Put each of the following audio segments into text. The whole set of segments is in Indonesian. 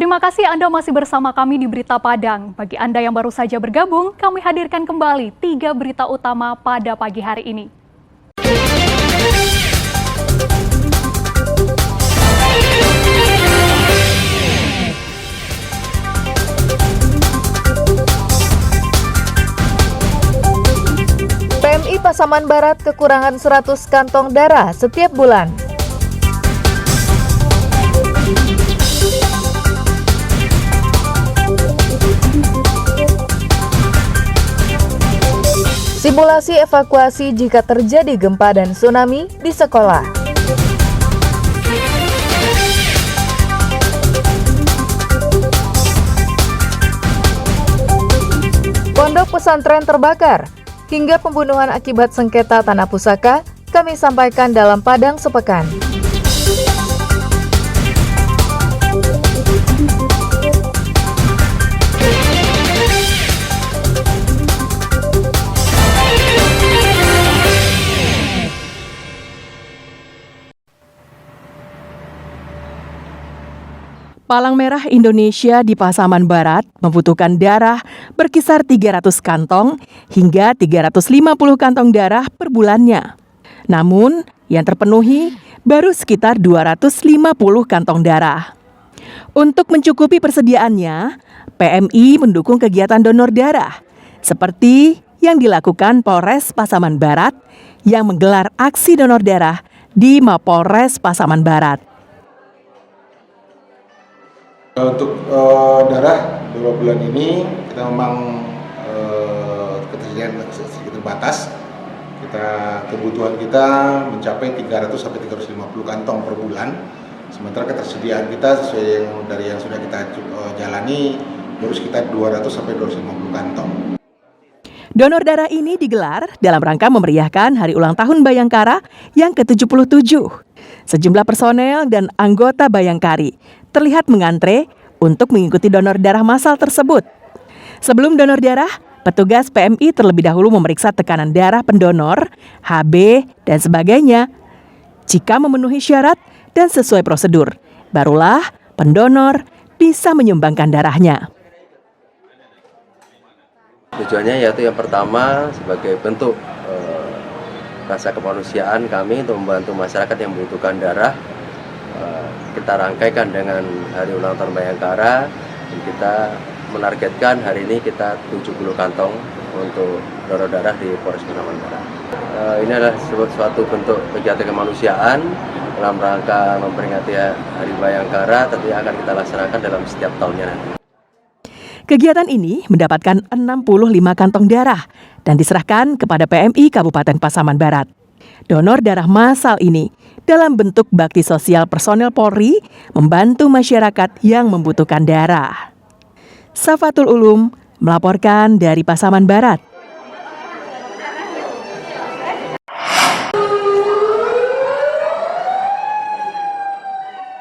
Terima kasih Anda masih bersama kami di Berita Padang. Bagi Anda yang baru saja bergabung, kami hadirkan kembali 3 berita utama pada pagi hari ini. PMI Pasaman Barat kekurangan 100 kantong darah setiap bulan. Simulasi evakuasi jika terjadi gempa dan tsunami di sekolah. Pondok pesantren terbakar. Hingga pembunuhan akibat sengketa tanah pusaka, kami sampaikan dalam Padang Sepekan. Palang Merah Indonesia di Pasaman Barat membutuhkan darah berkisar 300 kantong hingga 350 kantong darah per bulannya. Namun, yang terpenuhi baru sekitar 250 kantong darah. Untuk mencukupi persediaannya, PMI mendukung kegiatan donor darah, seperti yang dilakukan Polres Pasaman Barat yang menggelar aksi donor darah di Mapolres Pasaman Barat. Untuk darah 2 bulan ini kita memang ketersediaan sedikit terbatas. Kebutuhan kita mencapai 300 sampai 350 kantong per bulan. Sementara ketersediaan kita sesuai dari yang sudah kita jalani baru sekitar 200 sampai 250 kantong. Donor darah ini digelar dalam rangka memeriahkan Hari Ulang Tahun Bayangkara yang ke-77. Sejumlah personel dan anggota Bayangkari terlihat mengantre untuk mengikuti donor darah massal tersebut. Sebelum donor darah, petugas PMI terlebih dahulu memeriksa tekanan darah pendonor, HB, dan sebagainya. Jika memenuhi syarat dan sesuai prosedur, barulah pendonor bisa menyumbangkan darahnya. Tujuannya yaitu yang pertama sebagai bentuk rasa kemanusiaan kami untuk membantu masyarakat yang membutuhkan darah. Kita rangkaikan dengan Hari Ulang Tahun Bayangkara dan kita menargetkan hari ini kita 70 kantong untuk donor darah di Polres Pasaman Barat. Ini adalah suatu bentuk kegiatan kemanusiaan dalam rangka memperingati Hari Bayangkara, tentunya akan kita laksanakan dalam setiap tahunnya nanti. Kegiatan ini mendapatkan 65 kantong darah dan diserahkan kepada PMI Kabupaten Pasaman Barat. Donor darah massal ini dalam bentuk bakti sosial personel Polri membantu masyarakat yang membutuhkan darah. Safatul Ulum melaporkan dari Pasaman Barat.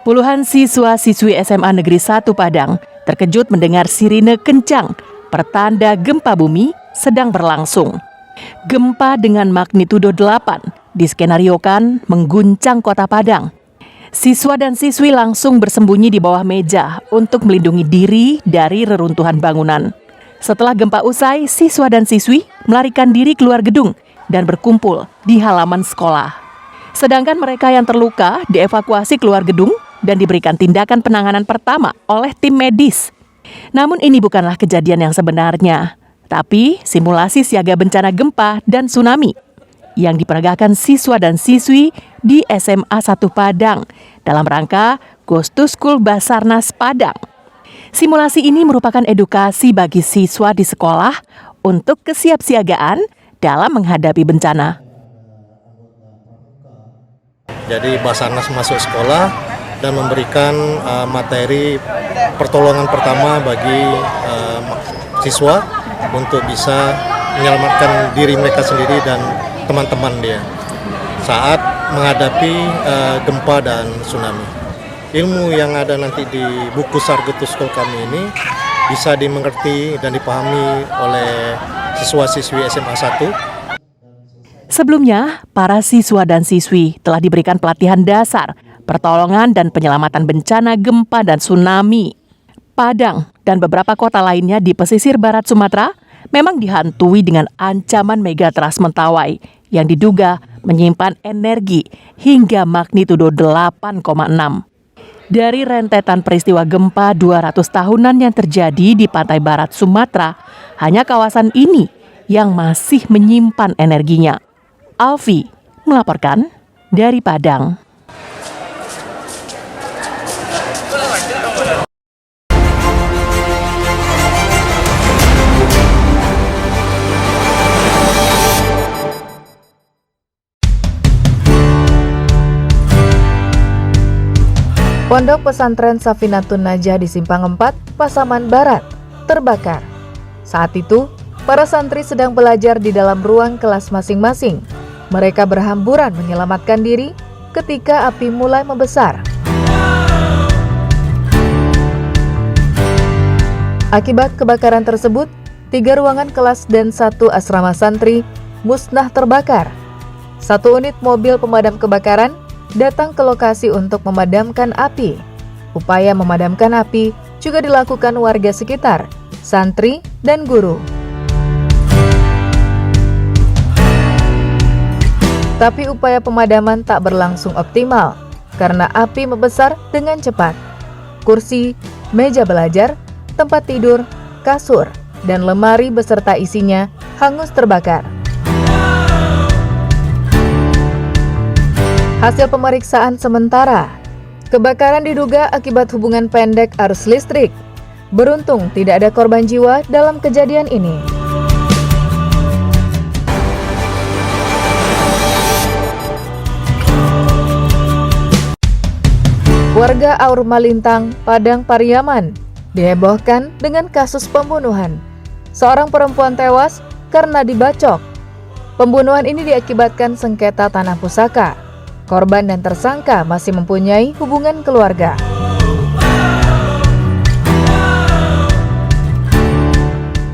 Puluhan siswa-siswi SMA Negeri 1 Padang terkejut mendengar sirine kencang, pertanda gempa bumi sedang berlangsung. Gempa dengan magnitudo 8 diskenariokan mengguncang kota Padang. Siswa dan siswi langsung bersembunyi di bawah meja untuk melindungi diri dari reruntuhan bangunan. Setelah gempa usai, siswa dan siswi melarikan diri keluar gedung dan berkumpul di halaman sekolah. Sedangkan mereka yang terluka dievakuasi keluar gedung dan diberikan tindakan penanganan pertama oleh tim medis. Namun ini bukanlah kejadian yang sebenarnya, tapi simulasi siaga bencana gempa dan tsunami yang diperagakan siswa dan siswi di SMA 1 Padang dalam rangka Ghost to School Basarnas Padang. Simulasi ini merupakan edukasi bagi siswa di sekolah untuk kesiapsiagaan dalam menghadapi bencana. Jadi Basarnas masuk sekolah dan memberikan materi pertolongan pertama bagi siswa untuk bisa menyelamatkan diri mereka sendiri dan teman-teman dia saat menghadapi gempa dan tsunami. Ilmu yang ada nanti di buku Sargetus School kami ini bisa dimengerti dan dipahami oleh siswa-siswi SMA 1. Sebelumnya, para siswa dan siswi telah diberikan pelatihan dasar, pertolongan dan penyelamatan bencana gempa dan tsunami. Padang dan beberapa kota lainnya di pesisir barat Sumatera memang dihantui dengan ancaman megatrust Mentawai yang diduga menyimpan energi hingga magnitudo 8,6. Dari rentetan peristiwa gempa 200 tahunan yang terjadi di pantai barat Sumatera, hanya kawasan ini yang masih menyimpan energinya. Alfi melaporkan dari Padang. Pondok Pesantren Safinatun Najah di Simpang 4, Pasaman Barat, terbakar. Saat itu, para santri sedang belajar di dalam ruang kelas masing-masing. Mereka berhamburan menyelamatkan diri ketika api mulai membesar. Akibat kebakaran tersebut, 3 ruangan kelas dan 1 asrama santri musnah terbakar. 1 unit mobil pemadam kebakaran datang ke lokasi untuk memadamkan api. Upaya memadamkan api juga dilakukan warga sekitar, santri, dan guru. Tapi upaya pemadaman tak berlangsung optimal karena api membesar dengan cepat. Kursi, meja belajar, tempat tidur, kasur, dan lemari beserta isinya hangus terbakar. Hasil pemeriksaan sementara, kebakaran diduga akibat hubungan pendek arus listrik. Beruntung tidak ada korban jiwa dalam kejadian ini. Warga Aur Malintang, Padang Pariaman, dihebohkan dengan kasus pembunuhan. Seorang perempuan tewas karena dibacok. Pembunuhan ini diakibatkan sengketa tanah pusaka. Korban dan tersangka masih mempunyai hubungan keluarga.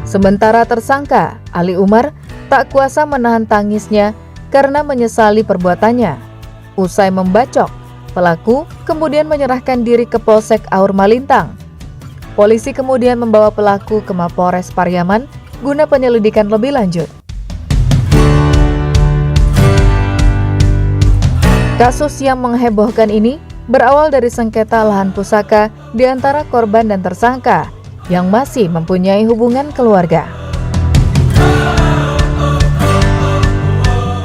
Sementara tersangka, Ali Umar, tak kuasa menahan tangisnya karena menyesali perbuatannya. Usai membacok, pelaku kemudian menyerahkan diri ke Polsek Aur Malintang. Polisi kemudian membawa pelaku ke Mapores Pariaman guna penyelidikan lebih lanjut. Kasus yang menghebohkan ini berawal dari sengketa lahan pusaka di antara korban dan tersangka yang masih mempunyai hubungan keluarga.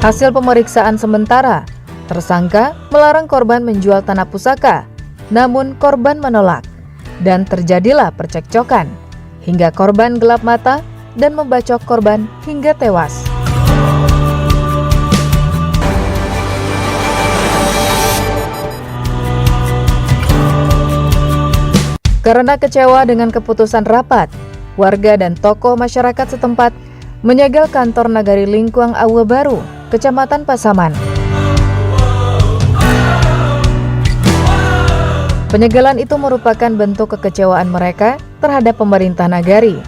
Hasil pemeriksaan sementara, tersangka melarang korban menjual tanah pusaka, namun korban menolak, dan terjadilah percekcokan, hingga korban gelap mata dan membacok korban hingga tewas. Karena kecewa dengan keputusan rapat, warga dan tokoh masyarakat setempat menyegel kantor Nagari Lingkuang Awa Baru, Kecamatan Pasaman. Penyegelan itu merupakan bentuk kekecewaan mereka terhadap pemerintah Nagari.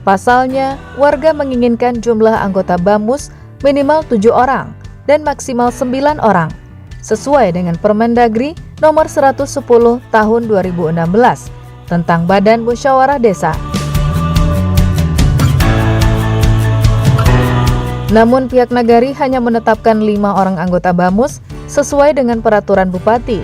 Pasalnya, warga menginginkan jumlah anggota BAMUS minimal 7 orang dan maksimal 9 orang, sesuai dengan Permendagri nomor 110 tahun 2016 tentang Badan Musyawarah Desa. Namun pihak Nagari hanya menetapkan 5 orang anggota BAMUS sesuai dengan peraturan Bupati.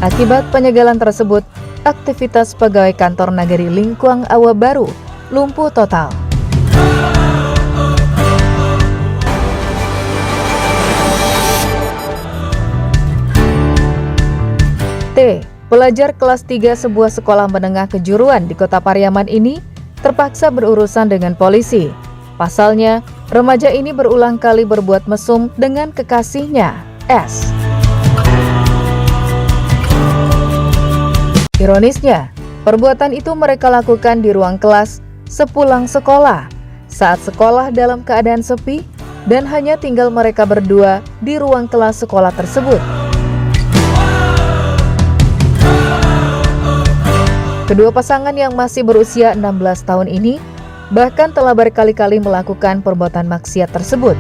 Akibat penyegelan tersebut, aktivitas pegawai kantor Nagari Lingkuang Awa Baru lumpuh total. T, pelajar kelas 3 sebuah sekolah menengah kejuruan di Kota Pariaman ini terpaksa berurusan dengan polisi. Pasalnya, remaja ini berulang kali berbuat mesum dengan kekasihnya, S. Ironisnya, perbuatan itu mereka lakukan di ruang kelas sepulang sekolah, saat sekolah dalam keadaan sepi dan hanya tinggal mereka berdua di ruang kelas sekolah tersebut. Kedua pasangan yang masih berusia 16 tahun ini bahkan telah berkali-kali melakukan perbuatan maksiat tersebut.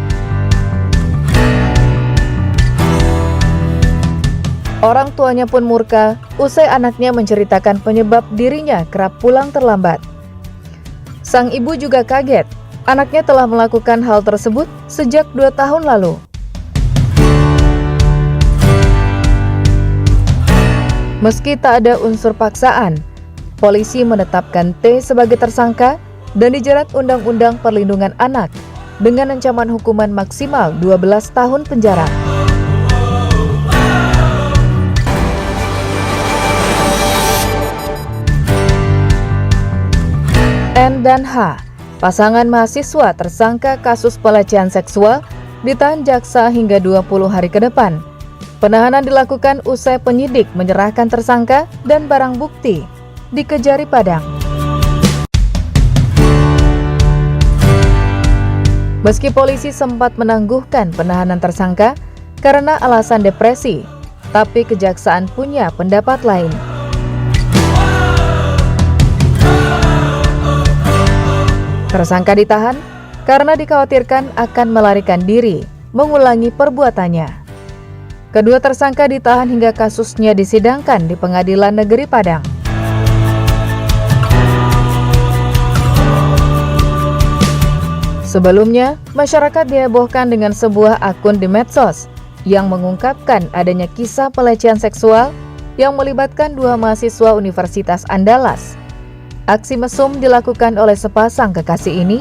Orang tuanya pun murka usai anaknya menceritakan penyebab dirinya kerap pulang terlambat. Sang ibu juga kaget, anaknya telah melakukan hal tersebut sejak 2 tahun lalu. Meski tak ada unsur paksaan, polisi menetapkan T sebagai tersangka dan dijerat Undang-Undang Perlindungan Anak dengan ancaman hukuman maksimal 12 tahun penjara. N dan H, pasangan mahasiswa tersangka kasus pelecehan seksual, ditahan jaksa hingga 20 hari ke depan. Penahanan dilakukan usai penyidik menyerahkan tersangka dan barang bukti di Kejari Padang. Meski polisi sempat menangguhkan penahanan tersangka karena alasan depresi, tapi kejaksaan punya pendapat lain. Tersangka ditahan karena dikhawatirkan akan melarikan diri, mengulangi perbuatannya. Kedua tersangka ditahan hingga kasusnya disidangkan di Pengadilan Negeri Padang. Sebelumnya, masyarakat dihebohkan dengan sebuah akun di medsos yang mengungkapkan adanya kisah pelecehan seksual yang melibatkan 2 mahasiswa Universitas Andalas. Aksi mesum dilakukan oleh sepasang kekasih ini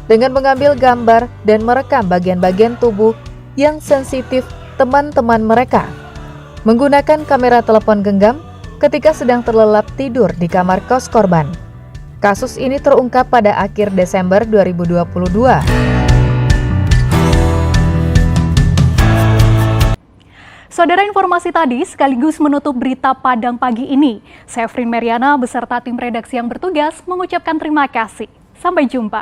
dengan mengambil gambar dan merekam bagian-bagian tubuh yang sensitif teman-teman mereka menggunakan kamera telepon genggam ketika sedang terlelap tidur di kamar kos korban. Kasus ini terungkap pada akhir Desember 2022. Saudara, informasi tadi sekaligus menutup berita Padang pagi ini. Saya Frin Meriana beserta tim redaksi yang bertugas mengucapkan terima kasih. Sampai jumpa.